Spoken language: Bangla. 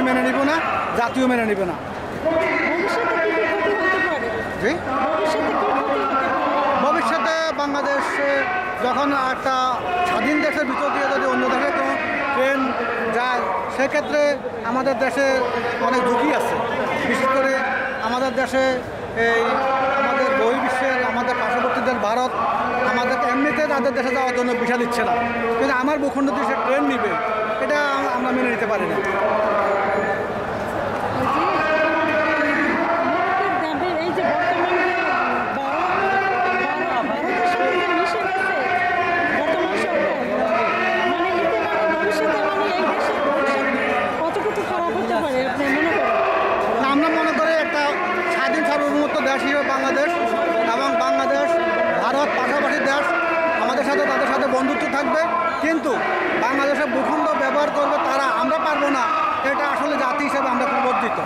মেনে নিব না, জাতীয় মেনে নিবে না। জি, ভবিষ্যতে বাংলাদেশ যখন একটা স্বাধীন দেশের ভিতর দিয়ে যদি অন্য দেশে কোনো ট্রেন যায়, সেক্ষেত্রে আমাদের দেশে অনেক ঝুঁকি আছে। বিশেষ করে আমাদের দেশে এই আমাদের বহির্বিশ্বের আমাদের পার্শ্ববর্তী দেশ ভারত আমাদেরকে এমনিতে তাদের দেশে যাওয়ার জন্য ভিসা দিচ্ছে না, কিন্তু আমার ভূখণ্ড দেশে ট্রেন নিবে, এটা আমরা মেনে নিতে পারি না। আমরা মনে করি একটা স্বাধীন সার্বভৌমত্ব দেশ হিসেবে বাংলাদেশ, এবং বাংলাদেশ ভারত পাশাপাশি দেশ, আমাদের সাথে তাদের সাথে বন্ধুত্ব থাকবে, কিন্তু বাংলাদেশের ভূখণ্ড ব্যবহার করবে তারা, আমরা পারবো না, এটা আসলে জাতি হিসেবে আমরা খুব লজ্জিত।